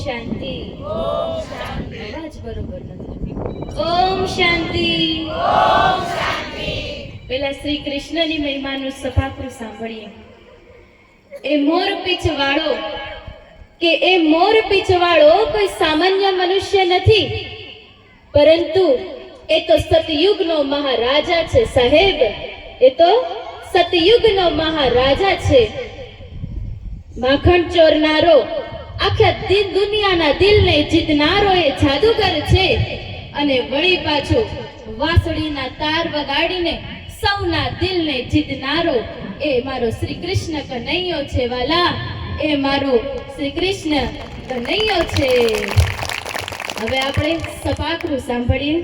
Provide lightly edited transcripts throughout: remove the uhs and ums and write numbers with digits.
શાંતિ. અવાજ બરોબર નથી. ઓમ શાંતિ. પેલા શ્રી કૃષ્ણની મહિમાનું સફાકરું સાંભળીએ. એ મોરપીંછ વાળો કોઈ સામાન્ય મનુષ્ય નથી, પરંતુ એ તો સતયુગનો મહારાજા છે સાહેબ. એ તો સતયુગનો મહારાજા છે. માખણ ચોરનારો, આખા દુનિયાના દિલને જીતનારો એ જાદુગર છે. અને વળી પાછું વાંસળીના તાર વગાડીને સૌના દિલને જીતનારો એ મારો શ્રી કૃષ્ણ કનૈયો છે વાલા. એ મારો શ્રી કૃષ્ણ કનૈયો છે. હવે આપણે સપાકરું સાંભળીએ.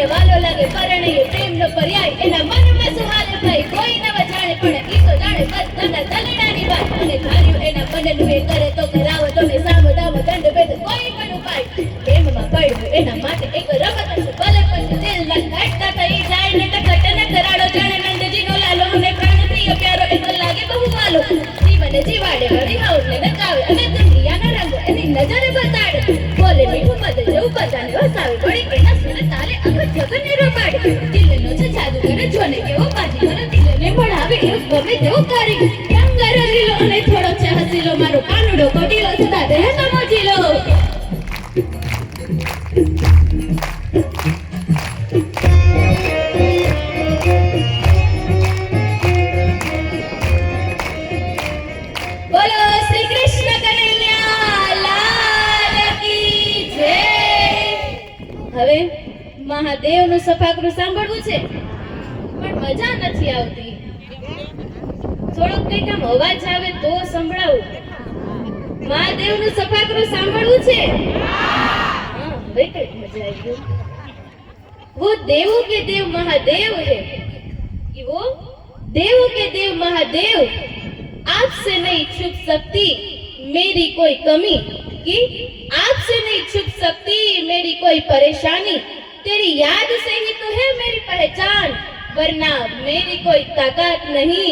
વાલો લાગે પરણિયો પ્રેમનો પર્યાય એના મનમાં સુહાલે ભાઈ કોઈ ન જાણે પણ ઈ તો જાણે બધાના તલડાની વાત. અને ધાર્યું એના મનનું એ કરે તો કરાવો તમે સામો દામો દંડ ભેદ કોઈ પણ ઉપાય. પ્રેમમાં પડ્યું એના માટે એક રમત છે ભલે પછી દિલ ના કાટતા થઈ જાય ને ટકટ ન કરાડો જાણે નંદજીનો લાલો. અને પ્રાણ પ્રિય પ્યારો એ તો લાગે બહુ વાલો. જીવને જીવાડે વળી હાઉને નચાવે અને દુનિયાના રંગો એની નજરે બતાડે. બોલે મીઠું પદ જેવું બધાને વસાવે વળી એના સુર તાલે જગને રોપાડે. દિલનો છે જાદુગર જોને કેવો બાજીગર દિલને ભણાવે એ ગમે તેવો કારીગર. રંગર લીલો અને થોડો છે હસીલો મારો કાનુડો કોટીલો સદા રહે તો મોજીલો. બોલો શ્રી કૃષ્ણ કનૈયા લાલ કી જય. હવે મહાદેવનું સફાકરું સાંભળવું છે પણ મજા નથી આવતી. થોડોક કઈક આમ અવાજ આવે તો સંભળાવું. મહાદેવનું સફાકરું સાંભળવું છે? હા, હવે કઈક મજા આવી. वो देवों के देव महादेव है. वो देवों के देव महादेव आपसे नहीं छुप सकती मेरी कोई कमी, कि आपसे नहीं छुप सकती मेरी कोई परेशानी. तेरी याद से ही तो है मेरी पहचान, वरना मेरी कोई ताकत नहीं,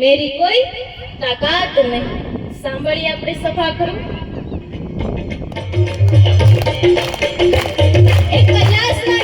मेरी कोई ताकत नहीं. સાંભળીએ આપણે સફાકરું. એક કૈલાસના